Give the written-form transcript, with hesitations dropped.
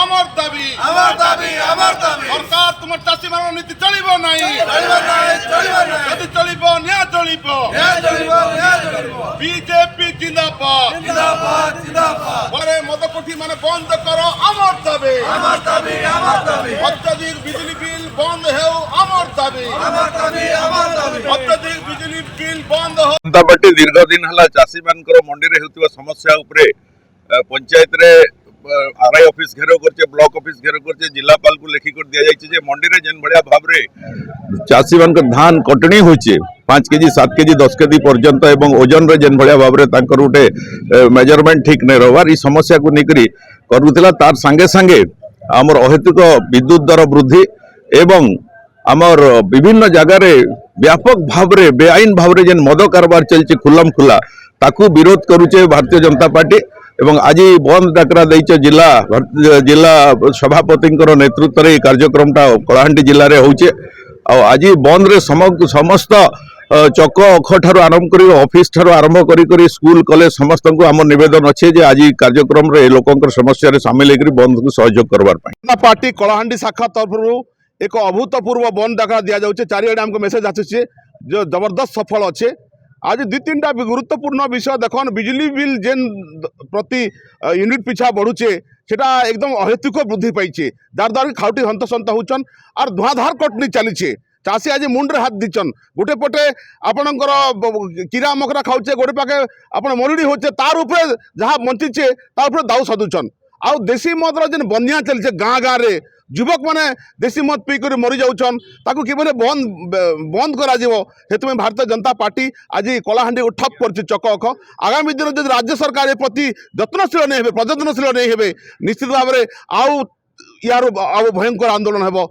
আমার দাবি সরকার তোমার চাষী মান নীতি চলিব নাই যদি চলিব নিয়া চলিব বিজেপি জিন্দাবাদ পরে মদকোঠি মানে বন্ধ করো আমার দাবি অত্যাধিক বিজলি বিল বন্ধ হেউ আমার দাবি অত্যাধিক বিজলি বিল বন্ধ হো। जनता पार्टी दीर्घ दिन है चाषी मान मंडी में होता समस्या उपरे पंचायत रे आरआई ऑफिस घेराव करछे ब्लॉक ऑफिस घेराव करछे जिलापाल को लेखिक दिया जायछि जे मंडी रे जेन बढ़िया भाव रे चाषी मान धान कटनी होइछे 5 केजी 7 केजी 10 केजी पर्यंत एवं ओजन रे जेन बढ़िया भाव रे तांकर उठे मेजरमेंट ठीक नै रहवार ई समस्या को निकरी करूथिला तार संगे संगे हमर अहेतुक विद्युत दर वृद्धि एवं आमर विभिन्न जगार व्यापक भाव रे बेआईन भाव रे जेन मद कारबार चलছে खुल्लम खुला ताकू विरोध करुचे भारतीय जनता पार्टी एवं आज बंद डाकरा देइचे जिला सभापति नेतृत्व रे कार्यक्रमटा कलाहांडी जिले में होचे आज बंद रे समस्त चक अख ठार आरंभ कर ऑफिस ठार आरंभ करी स्कूल कॉलेज समस्त को आम निवेदन अच्छे जे आज कार्यक्रम रे लोकंकर समस्या रे शामिल होकर बंद को सहयोग करवार पार्टी कलाहांडी शाखा तरफ एक अभूतपूर्व बंद डाकरा दि जाऊे चारिआडे आमको मेसेज आसूचे जो जबरदस्त सफल अच्छे आज 2-3टा गुरुत्वपूर्ण विषय देखन बिजली बिल जेन प्रति यूनिट पिछा बढ़ुचे सेटा एकदम अहेतुक वृद्धि पाइछे जार द्वारा खाउटी हंतसंत होचन और धुआंधार कटनी चलीछे चाषी आज मुंडे हाथ दीचन गोटे पटे आपणकर कीरा मकरा खाऊचे गोटे पाखे आप मरुड़ी होचे तार उपरे जहाँ बंचीचे तार उपरे दाऊ सदुचन आउ देशी मदर जेन बनिया चलছে गाँ गाँ रे युवक मैंने देशी मद पीकर मरी जाऊन ताकू किभली बंद करा हेतु भारतीय जनता पार्टी आज कलाहांडी को ठप कर चक अख आगामी दिन जो राज्य सरकार ए प्रति यत्नशील नहीं हे प्रयत्नशील नहीं हे निश्चित भाव में आउ यार भयंकर आंदोलन हेबो।